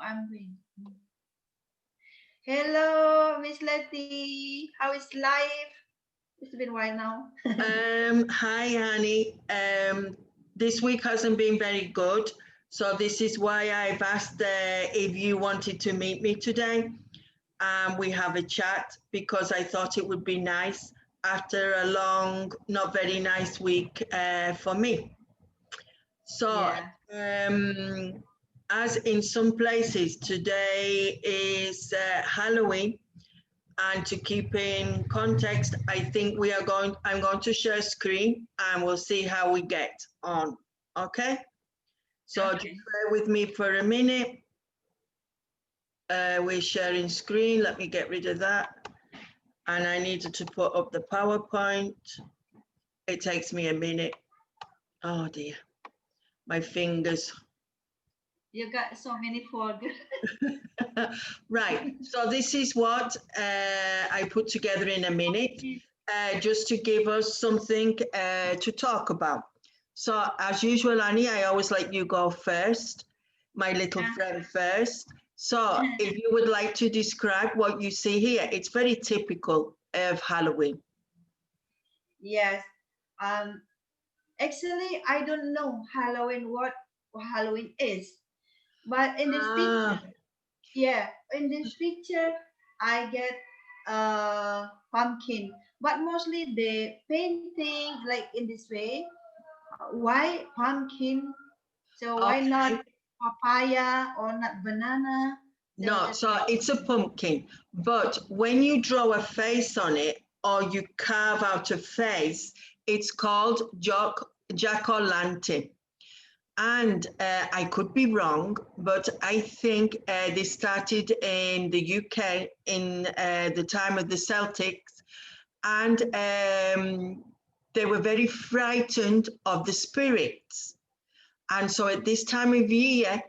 I'm going. Hello, Miss Letty. How is life? It's been a while now. Hi, Annie. This week hasn't been very good, so this is why I've asked if you wanted to meet me today. We have a chat because I thought it would be nice after a long, not very nice week for me. So, Yeah. um, as in some places, today is Halloween. And to keep in context, I think I'm going to share screen and we'll see how we get on. Okay? So just Okay. bear with me for a minute. We're sharing screen. Let me get rid of that. And I needed to put up the PowerPoint. It takes me a minute. Oh dear, my fingers. You got so many folders. Right, so this is what I put together in a minute, just to give us something to talk about. So as usual, Annie, I always let you go first, my little friend first. So if you would like to describe what you see here, it's very typical of Halloween. Yes. Um. Actually, I don't know Halloween what Halloween is, but in this Ah, picture, yeah, in this picture, I get pumpkin, but mostly the painting like in this way. Why pumpkin? So why not okay. papaya or not banana? So No, that's so why. it's a pumpkin, but when you draw a face on it or you carve out a face, it's called jack-o'-lantern. And I could be wrong, but I think they started in the UK in the time of the Celtics, and they were very frightened of the spirits. And so at this time of year,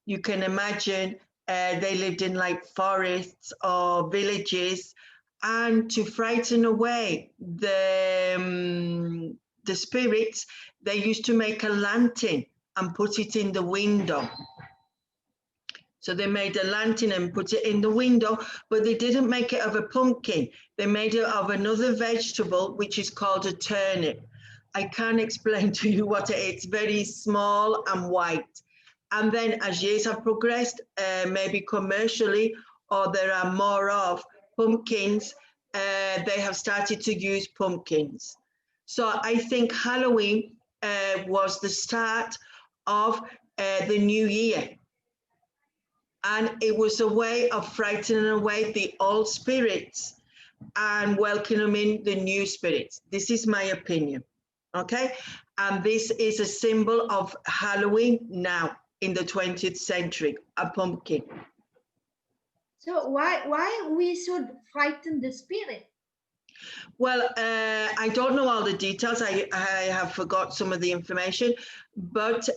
you can imagine they lived in like forests or villages, and to frighten away the spirits, they used to make a lantern and put it in the window. So they made a lantern and put it in the window, but they didn't make it of a pumpkin. They made it of another vegetable, which is called a turnip. I can't explain to you what it is. It's very small and white. And then as years have progressed, maybe commercially, or there are more of pumpkins, they have started to use pumpkins. So I think Halloween was the start of the new year, and it was a way of frightening away the old spirits and welcoming the new spirits. This is my opinion, okay? And this is a symbol of Halloween now in the 20th century, a pumpkin. So why we should frighten the spirit? Well, I don't know all the details. I have forgot some of the information, but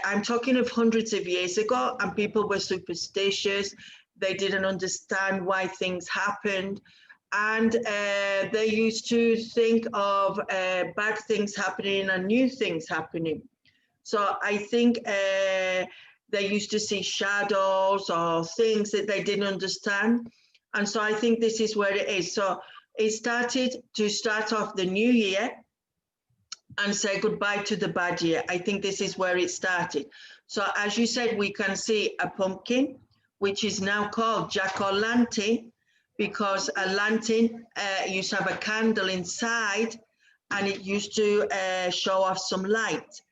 I'm talking of hundreds of years ago, and people were superstitious. They didn't understand why things happened, and they used to think of bad things happening and new things happening. So I think they used to see shadows or things that they didn't understand. And so I think this is where it is. So it started to start off the new year and say goodbye to the bad year. I think this is where it started. So as you said, we can see a pumpkin, which is now called jack-o'-lantern, because a lantern used to have a candle inside, and it used to show off some light.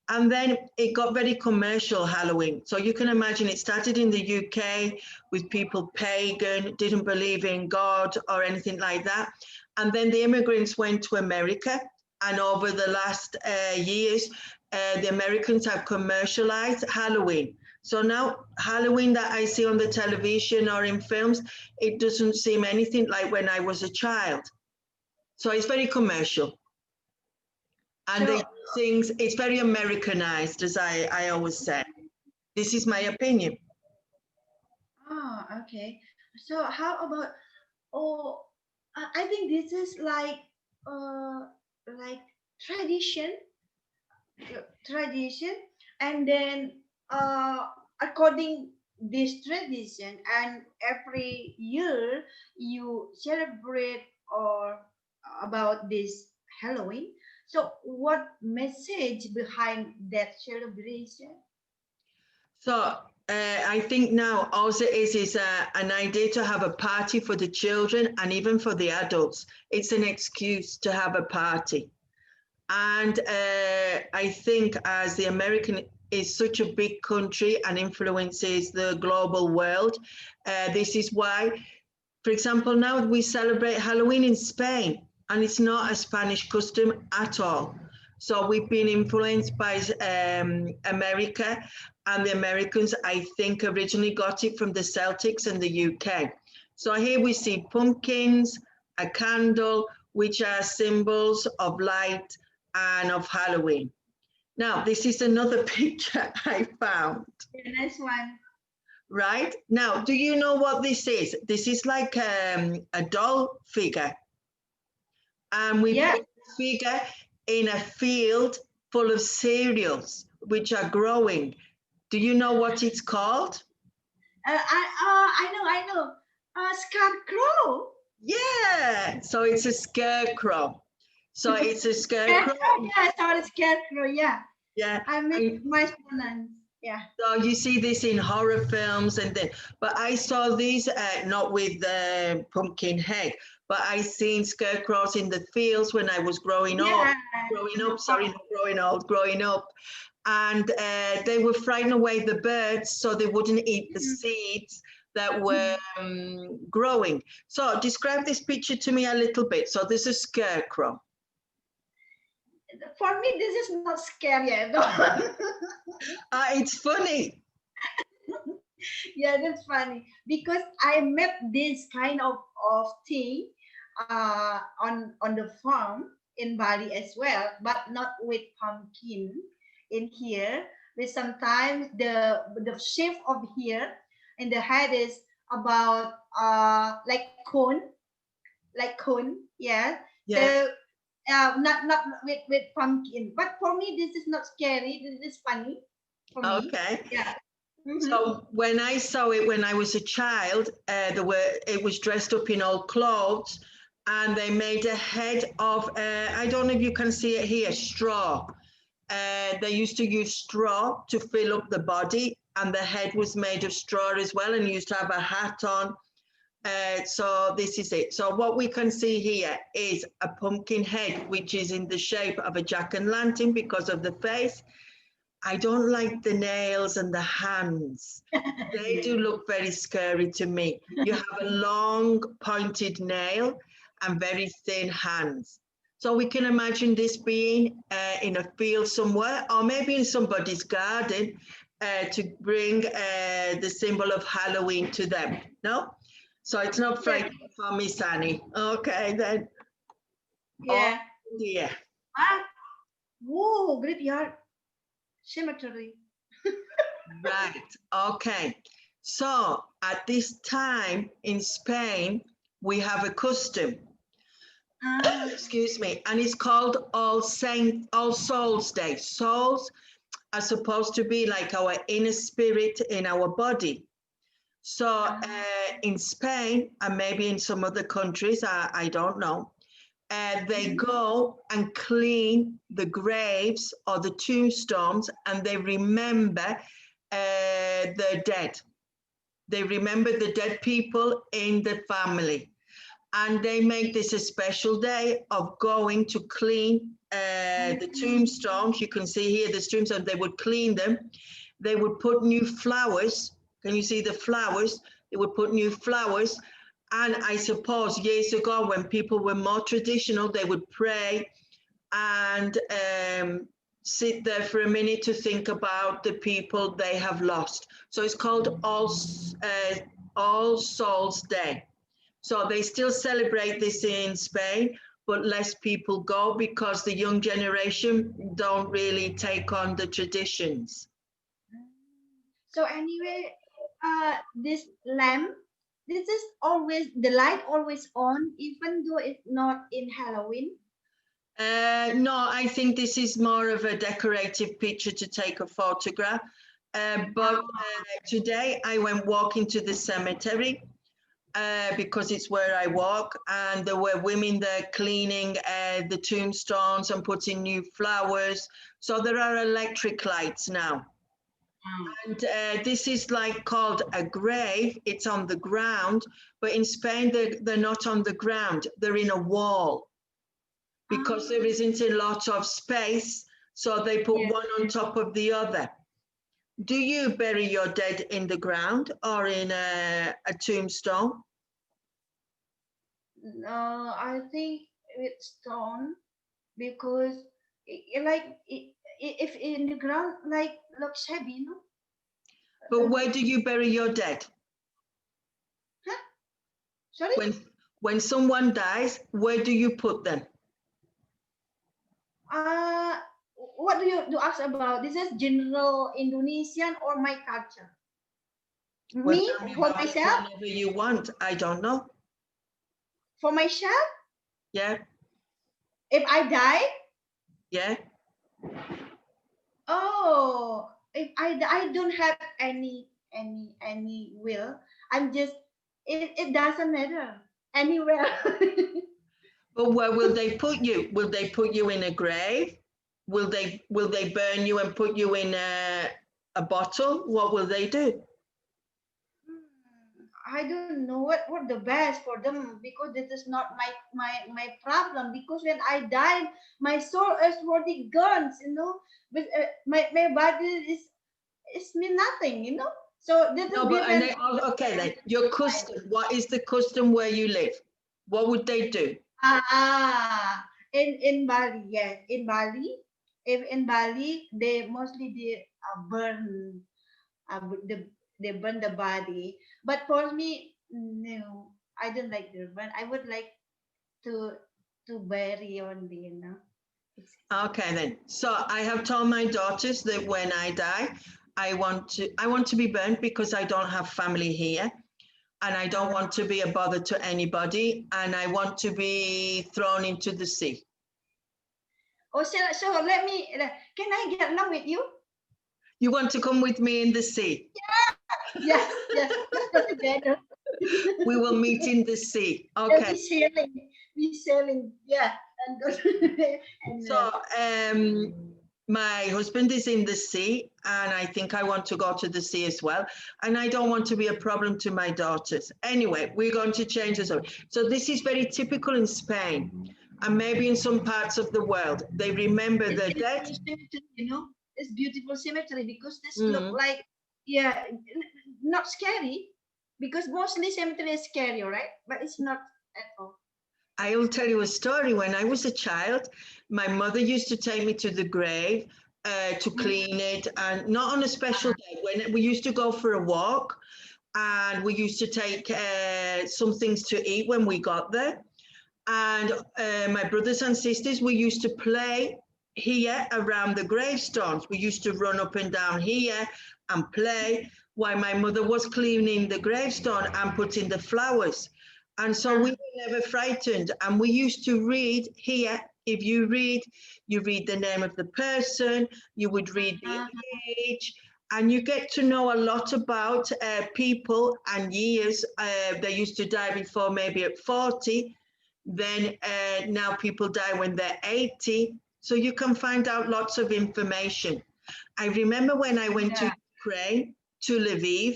And then it got very commercial, Halloween. So you can imagine it started in the UK with people pagan, didn't believe in God or anything like that. And then the immigrants went to America. And over the last years, the Americans have commercialized Halloween. So now Halloween that I see on the television or in films, it doesn't seem anything like when I was a child. So it's very commercial. And they So do things, it's very Americanized, as I always say. This is my opinion. okay. So how about oh I think this is like tradition tradition, and then according this tradition, and every year you celebrate or about this Halloween. So, what message behind that celebration? So I think now also is an idea to have a party for the children and even for the adults. It's an excuse to have a party. And I think as the American is such a big country and influences the global world, this is why, for example, now we celebrate Halloween in Spain, and it's not a Spanish custom at all. So we've been influenced by America, and the Americans, I think, originally got it from the Celtics and the UK. So here we see pumpkins, a candle, which are symbols of light and of Halloween. Now, this is another picture I found. The next one. Right? Now, do you know what this is? This is like a doll figure. And we Yeah. put the figure in a field full of cereals, which are growing. Do you know what it's called? I know. Scarecrow. Yeah, so it's a scarecrow. So it's a Scarecrow. scarecrow. Yeah, sorry, scarecrow. Yeah. Yeah. I make my pronouns. Yeah. So you see this in horror films and then, but I saw these not with the pumpkin head, but I seen scarecrows in the fields when I was growing up, growing up, and they were frightening away the birds so they wouldn't eat the seeds that were growing. So describe this picture to me a little bit. So there's a scarecrow. For me, this is not scary at all. It's funny. Yeah, that's funny because I met this kind of thing on the farm in Bali as well, but not with pumpkin in here. But sometimes the shape of here and the head is about like cone, yeah. Yeah. So not with pumpkin, but for me this is not scary. This is funny for me. Okay. Yeah. Mm-hmm. So when I saw it when I was a child, it was dressed up in old clothes, and they made a head of I don't know if you can see it here, straw. They used to use straw to fill up the body, and the head was made of straw as well, and used to have a hat on. So this is it. So what we can see here is a pumpkin head, which is in the shape of a jack-o'-lantern because of the face. I don't like the nails and the hands. They do look very scary to me. You have a long pointed nail and very thin hands. So we can imagine this being in a field somewhere, or maybe in somebody's garden to bring the symbol of Halloween to them. No? So it's not frightening for me, Sunny. Okay, then. Yeah. Oh, dear. Whoa, graveyard cemetery. Right. Okay. So at this time in Spain, we have a custom. Excuse me, and it's called All Souls Day. Souls are supposed to be like our inner spirit in our body. So in Spain, and maybe in some other countries, I don't know, they go and clean the graves or the tombstones, and they remember the dead. They remember the dead people in the family. And they make this a special day of going to clean the tombstones. You can see here the tombstones, they would clean them. They would put new flowers. Can you see the flowers? They would put new flowers. And I suppose years ago, when people were more traditional, they would pray and sit there for a minute to think about the people they have lost. So it's called All Souls Day. So they still celebrate this in Spain, but less people go because the young generation don't really take on the traditions. So anyway, this lamp, this is always the light always on, even though it's not in Halloween. No, I think this is more of a decorative picture to take a photograph. But today I went walking to the cemetery because it's where I walk, and there were women there cleaning the tombstones and putting new flowers. So there are electric lights now. And this is like called a grave. It's on the ground, but in Spain they're not on the ground. They're in a wall because there isn't a lot of space. So they put Yes. one on top of the other. Do you bury your dead in the ground or in a tombstone? No, I think with stone because if in the ground like looks heavy, you know. But where do you bury your dead? Huh? Sorry? When someone dies, where do you put them? Uh, what do you ask about? This is general Indonesian or my culture? Well, Me tell me for about it myself? whenever you want. I don't know. For myself? Yeah, If I die? yeah. Oh, if I don't have any will. I'm just it doesn't matter anywhere. But where will they put you? Will they put you in a grave? Will they burn you and put you in a bottle? What will they do? I don't know what the best for them because this is not my problem because when I die my soul is already gone, you know, but my body is mean nothing, you know, so this No, is but and depends they, on the okay then. Your time. custom. What is the custom where you live? What would they do? In Bali, yes, in Bali, if in Bali they mostly burn the they burn the body. But for me, no, I don't like the burn. I would like to bury only, you know. It's, Okay then. So I have told my daughters that when I die, I want to be burnt because I don't have family here, and I don't want to be a bother to anybody, and I want to be thrown into the sea. oh, so let me. Can I get along with you? You want to come with me in the sea? Yes, yes. Let's go together. We will meet in the sea. Yeah, Okay. we sailing. Yeah, and go and So my husband is in the sea, and I think I want to go to the sea as well. And I don't want to be a problem to my daughters. Anyway, we're going to change the subject. So this is very typical in Spain, and maybe in some parts of the world. They remember it's their dead. beautiful cemetery, you know. It's beautiful cemetery because this look Mm. like yeah, not scary because mostly cemetery is scary, right? But it's not at all. I will tell you a story. When I was a child, my mother used to take me to the grave to clean it, and not on a special day. When we used to go for a walk, and we used to take some things to eat when we got there. And my brothers and sisters, we used to play here around the gravestones. We used to run up and down here and play while my mother was cleaning the gravestone and putting the flowers. And so we were never frightened. And we used to read here. If you read, you read the name of the person, you would read the age, and you get to know a lot about people and years. They used to die before maybe at 40. Then now people die when they're 80. So you can find out lots of information. I remember when I went to Yeah. Ukraine, to Lviv,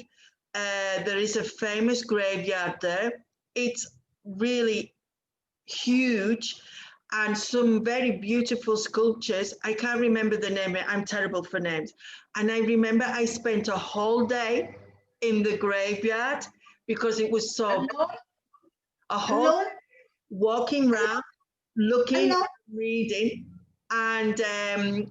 there is a famous graveyard there. It's really huge and some very beautiful sculptures. I can't remember the name, I'm terrible for names. And I remember I spent a whole day in the graveyard because it was so Alone, a whole alone, walking around, looking, alone. reading, and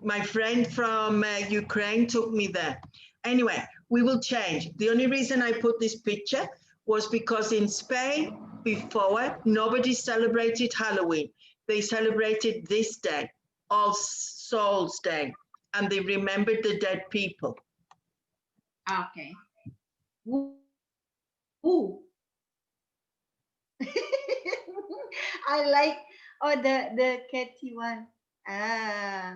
my friend from Ukraine took me there. Anyway, we will change. The only reason I put this picture was because in Spain, before, nobody celebrated Halloween. They celebrated this day, All Souls Day, and they remembered the dead people. Okay. Ooh. I like the catchy one. Ah.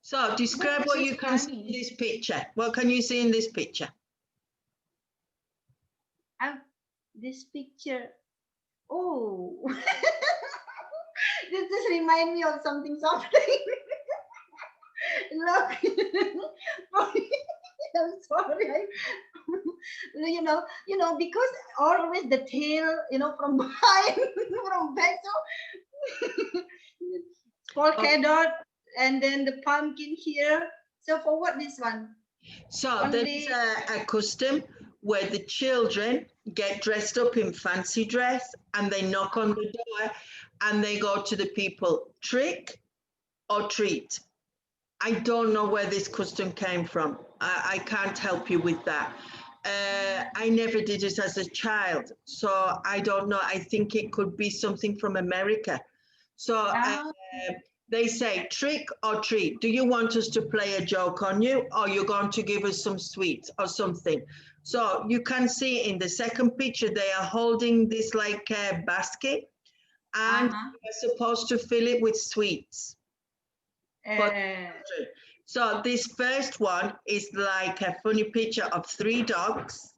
So describe This what is you can see in funny. this picture. What can you see in this picture? This picture. Oh, this just remind me of something. Look, I'm sorry. Because always the tail, from behind, from back. So polka Okay. dot, and then the pumpkin here. So for what this one? So there is Only. a custom where the children get dressed up in fancy dress and they knock on the door and they go to the people, trick or treat. I don't know where this custom came from. I can't help you with that. I never did it as a child, so I don't know. I think it could be something from America. So Ah, they say trick or treat. Do you want us to play a joke on you, or you're going to give us some sweets or something? So you can see in the second picture, they are holding this like a basket and uh-huh. they're supposed to fill it with sweets for the Uh, children. So this first one is like a funny picture of three dogs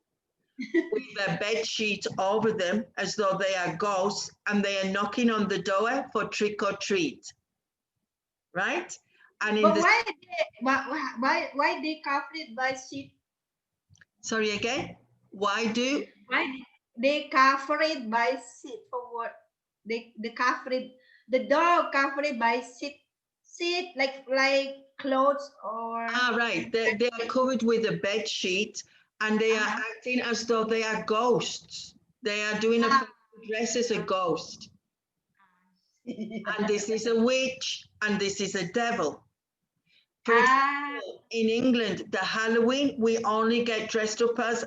with a bed sheet over them as though they are ghosts and they are knocking on the door for trick or treat, right? And in but the, why they cover it by sheet? sorry again, why do? Why they cover it by sheet for what? They cover it. The dog cover it by sheet like clothes or. Ah, right, they are covered with a bed sheet and they are Uh-huh. acting as though they are ghosts. They are doing a Ah. fancy dress as a ghost. And this is a witch and this is a devil. For Ah. example, in England, the Halloween, we only get dressed up as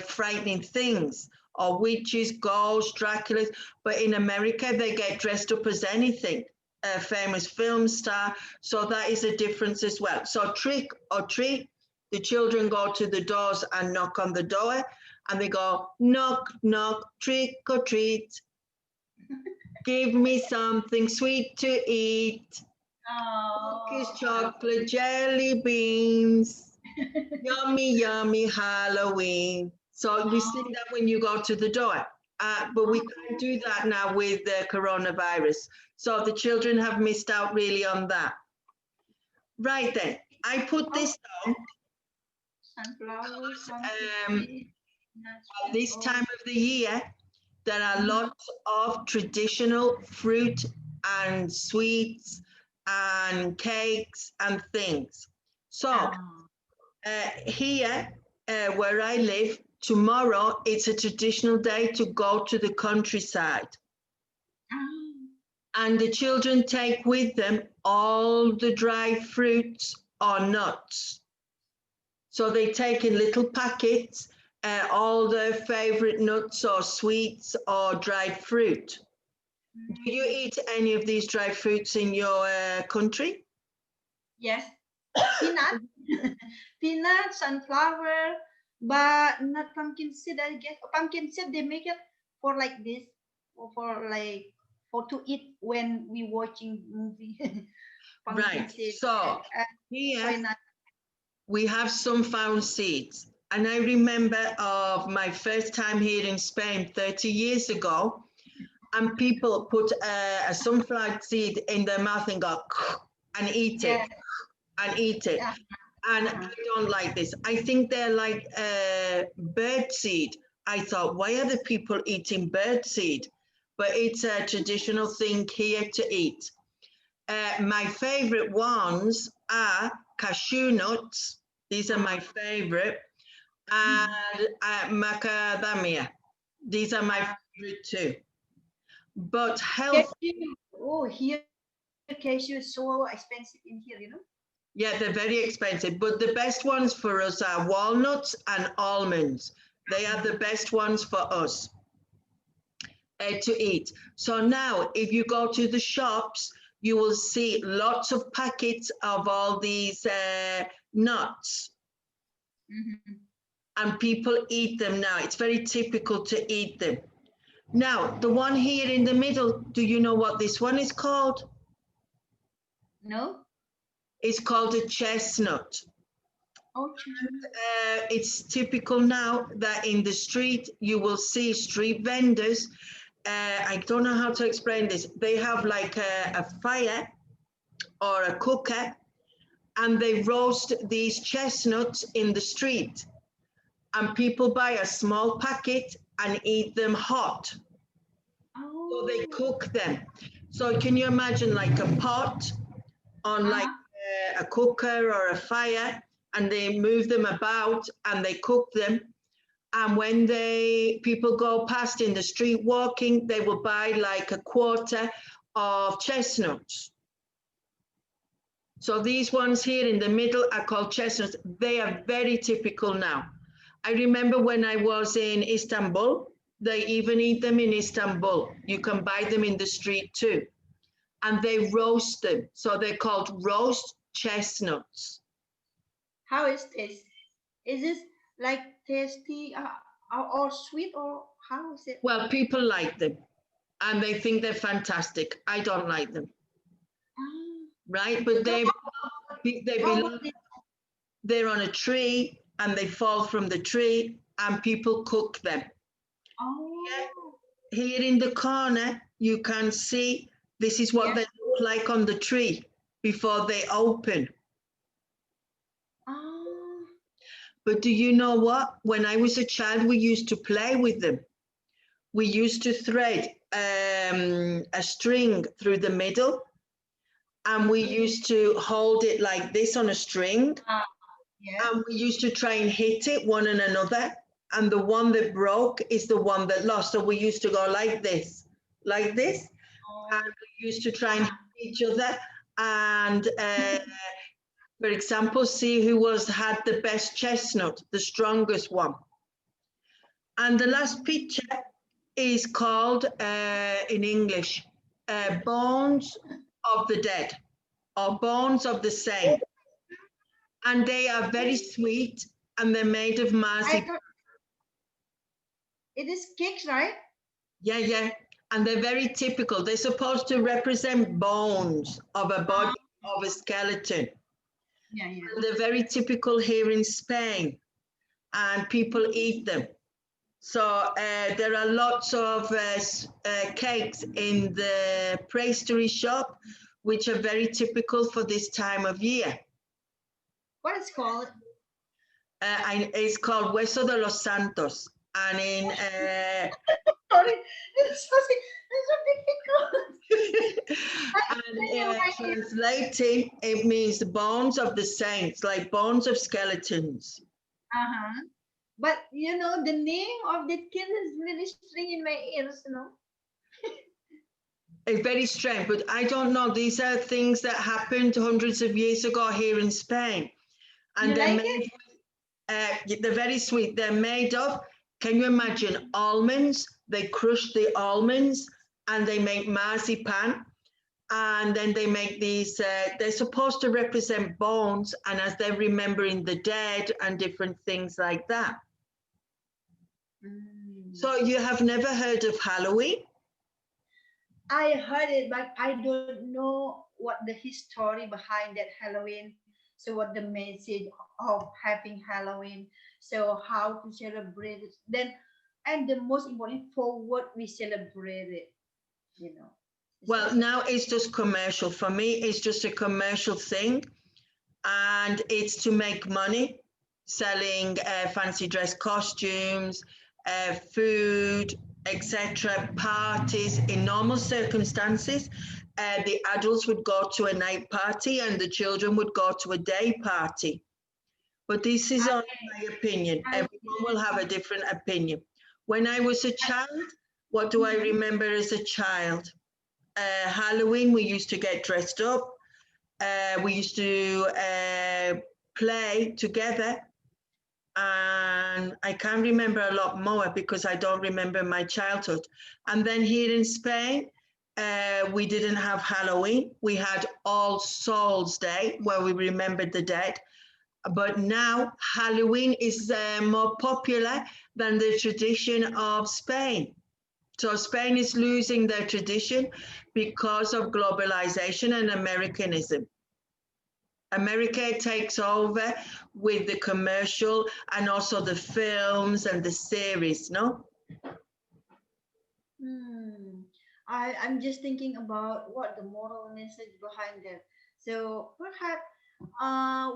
frightening things or witches, ghosts, Draculas. But in America, they get dressed up as anything, a famous film star. So that is a difference as well. So trick or treat, the children go to the doors and knock on the door and they go, knock, knock, trick or treat. Give me something sweet to eat. Cookies, Oh. chocolate, jelly beans. Yummy, yummy Halloween. So you sing that when you go to the door. But we can't do that now with the coronavirus. So the children have missed out really on that. Right then, I put Oh, this down sunflower, because pumpkin seed, nuts, at this oh. time of the year, there are Mhm. lots of traditional fruit and sweets and cakes and things. So Oh. here, where I live, tomorrow it's a traditional day to go to the countryside. And the children take with them all the dry fruits or nuts. So they take in little packets all their favorite nuts or sweets or dried fruit. Do you eat any of these dried fruits in your country? Yes, peanut, peanut, sunflower, but not pumpkin seed. I guess pumpkin seed they make it for like this, for to eat when we watching movie. Pumpkin Right. seed. So Why here not? we have sunflower seeds. And I remember of my first time here in Spain 30 years ago, and people put a sunflower seed in their mouth and go and eat Yeah. it and eat it. Yeah. And Uh-huh. I don't like this. I think they're like bird seed. I thought, why are the people eating bird seed? But it's a traditional thing here to eat. My favorite ones are cashew nuts. These are my favorite. And macadamia. These are my favorite too. But health, Cashew. Oh, here cashew is so expensive in here. yeah, they're very expensive. But the best ones for us are walnuts and almonds. They are the best ones for us to eat. So now, if you go to the shops, you will see lots of packets of all these nuts, Mhm. and people eat them now. It's very typical to eat them. Now, the one here in the middle, do you know what this one is called? No? It's called a chestnut. Oh, It's typical now that in the street you will see street vendors. I don't know how to explain this. They have like a fire or a cooker, and they roast these chestnuts in the street. And people buy a small packet and eat them hot. So they oh, cook them. So can you imagine like a pot on like a cooker or a fire, and they move them about and they cook them. And when people go past in the street walking, they will buy like a quarter of chestnuts. So these ones here in the middle are called chestnuts. They are very typical now. I remember when I was in Istanbul, they even eat them in Istanbul. You can buy them in the street too. And they roast them. So they're called roast chestnuts. how is this? Is this like tasty or sweet, or how is it? Well, people like them and they think they're fantastic. I don't like them, Ah, right? But so they how belong, about this? they're on a tree and they fall from the tree and people cook them. Oh, Here in the corner, you can see this is what yeah. they look like on the tree before they open. Ah, But do you know what? When I was a child, we used to play with them. We used to thread a string through the middle, and we used to hold it like this on a string, ah, yes. and we used to try and hit it one and another, and the one that broke is the one that lost. So we used to go like this, Oh, and we used to try and hit ah, each other, and for example, see who had the best chestnut, the strongest one. And the last picture is called, in English, Bones of the Dead or Bones of the Saint. And they are very sweet and they're made of I marzipan. thought it is cakes, right? Yeah, yeah. And they're very typical. They're supposed to represent bones of a body, of a skeleton. Yeah, yeah. And they're very typical here in Spain, and people eat them. So there are lots of cakes in the pastry shop, which are very typical for this time of year. What is called? It's called Hueso de los Santos. And in Sorry, it's so difficult. I and like it. translating, it means bones of the saints, like bones of skeletons. Uh-huh. But you know, the name of the kid is really string in my ears, you know. It's very strange, but I don't know. These are things that happened hundreds of years ago here in Spain. And You they're like made, it? they're very sweet. They're made of, can you imagine, almonds? They crush the almonds and they make marzipan. And then they make these, they're supposed to represent bones, and as they're remembering the dead and different things like that. Mm. So you have never heard of Halloween? I heard it, but I don't know what the history behind that Halloween. So what the message of having Halloween. So how to celebrate it. Then, and the most important, for what we celebrate it, you know. Well, now it's just commercial. For me, it's just a commercial thing, and it's to make money selling fancy dress costumes, food, etc., parties. In normal circumstances, the adults would go to a night party and the children would go to a day party. But this is only my opinion. Everyone will have a different opinion. When I was a child, what do I remember as a child? Halloween, we used to get dressed up. We used to play together, and I can't remember a lot more because I don't remember my childhood. And then here in Spain, we didn't have Halloween. We had All Souls Day, where we remembered the dead. But now Halloween is more popular than the tradition of Spain. So Spain is losing their tradition because of globalization and Americanism. America takes over with the commercial and also the films and the series, no? Hmm. I'm just thinking about what the moral message behind that. So perhaps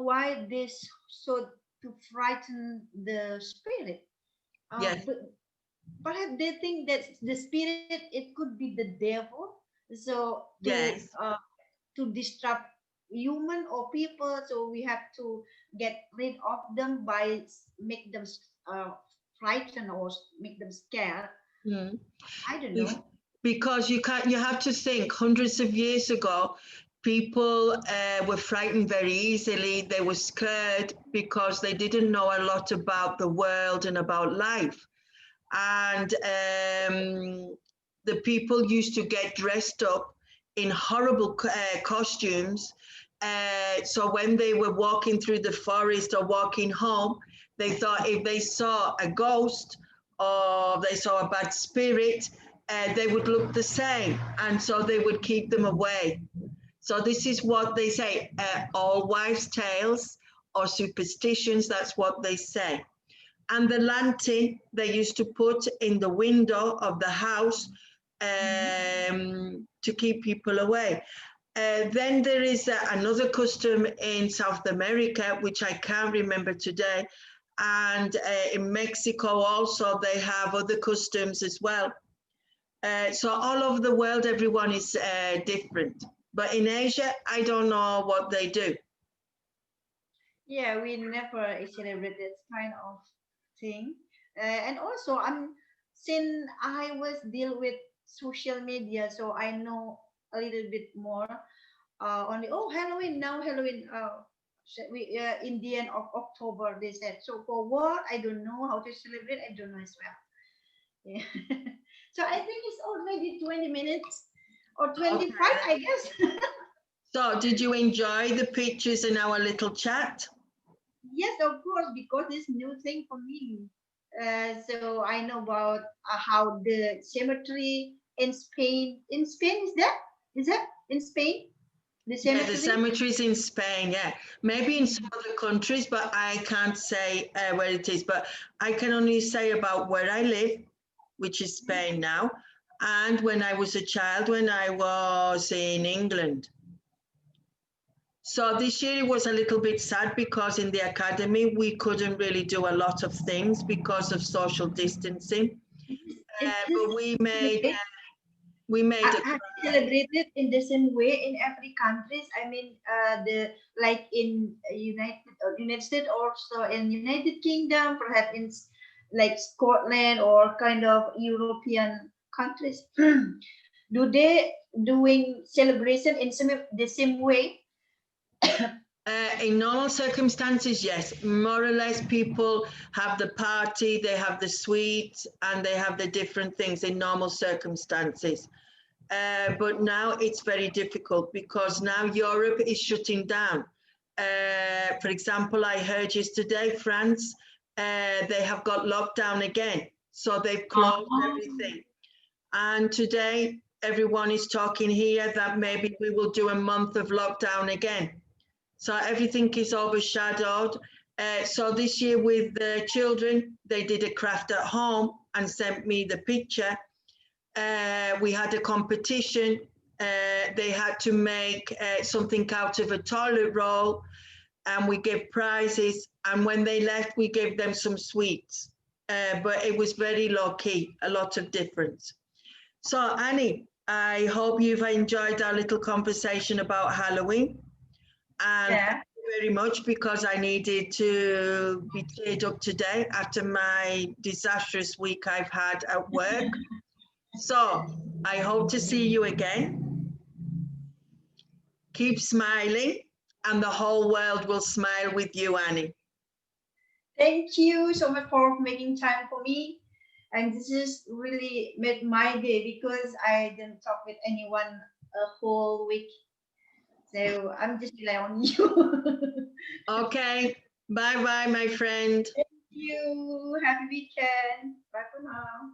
why this so to frighten the spirit. Yes, But perhaps they think that the spirit it could be the devil. So yes. to disrupt human or people, so we have to get rid of them by make them uh, frightened or make them scared. Mm. I don't Be- know. Because you have to think hundreds of years ago, people were frightened very easily. They were scared because they didn't know a lot about the world and about life. And the people used to get dressed up in horrible costumes. So when they were walking through the forest or walking home, they thought if they saw a ghost or they saw a bad spirit, they would look the same, and so they would keep them away. So this is what they say, all wives' tales or superstitions. That's what they say. And the lantern they used to put in the window of the house Mhm. to keep people away. Then there is another custom in South America, which I can't remember today. And in Mexico also, they have other customs as well. So all over the world, everyone is different. But in Asia, I don't know what they do. Yeah, we never celebrate this kind of thing. And also, since I was deal with social media, so I know a little bit more. Only Halloween now, Halloween. In the end of October, they said. So for what? I don't know how to celebrate. I don't know as well. Yeah. So I think it's already 20 minutes or Okay. 25, I guess. So did you enjoy the pictures in our little chat? Yes, of course, because this new thing for me. So I know about how the cemetery in Spain. In Spain, is that in Spain? The Yeah, the cemetery. cemeteries in Spain, yeah. Maybe in some other countries, but I can't say where it is. But I can only say about where I live, which is Spain now, and when I was a child, when I was in England. So this year it was a little bit sad because in the academy we couldn't really do a lot of things because of social distancing. Is this But celebrate? we made a Are they celebrated in the same way in every countries? I mean, the like in United States, also in United Kingdom, perhaps in like Scotland or kind of European countries. Do they doing celebration in the same way? In normal circumstances, yes, more or less people have the party, they have the sweets, and they have the different things in normal circumstances. But now it's very difficult because now Europe is shutting down. For example, I heard yesterday France, they have got locked down again. So they've closed everything. And today, everyone is talking here that maybe we will do a month of lockdown again. So everything is overshadowed. So this year with the children, they did a craft at home and sent me the picture. We had a competition. They had to make something out of a toilet roll, and we gave prizes. And when they left, we gave them some sweets. But it was very low key, a lot of difference. So Annie, I hope you've enjoyed our little conversation about Halloween. And thank Yeah. you very much because I needed to be cheered up today after my disastrous week I've had at work. So I hope to see you again. Keep smiling, and the whole world will smile with you, Annie. Thank you so much for making time for me. And this is really made my day because I didn't talk with anyone a whole week. So I'm just rely on you. Okay, bye bye, my friend. Thank you. Happy weekend. Bye for now.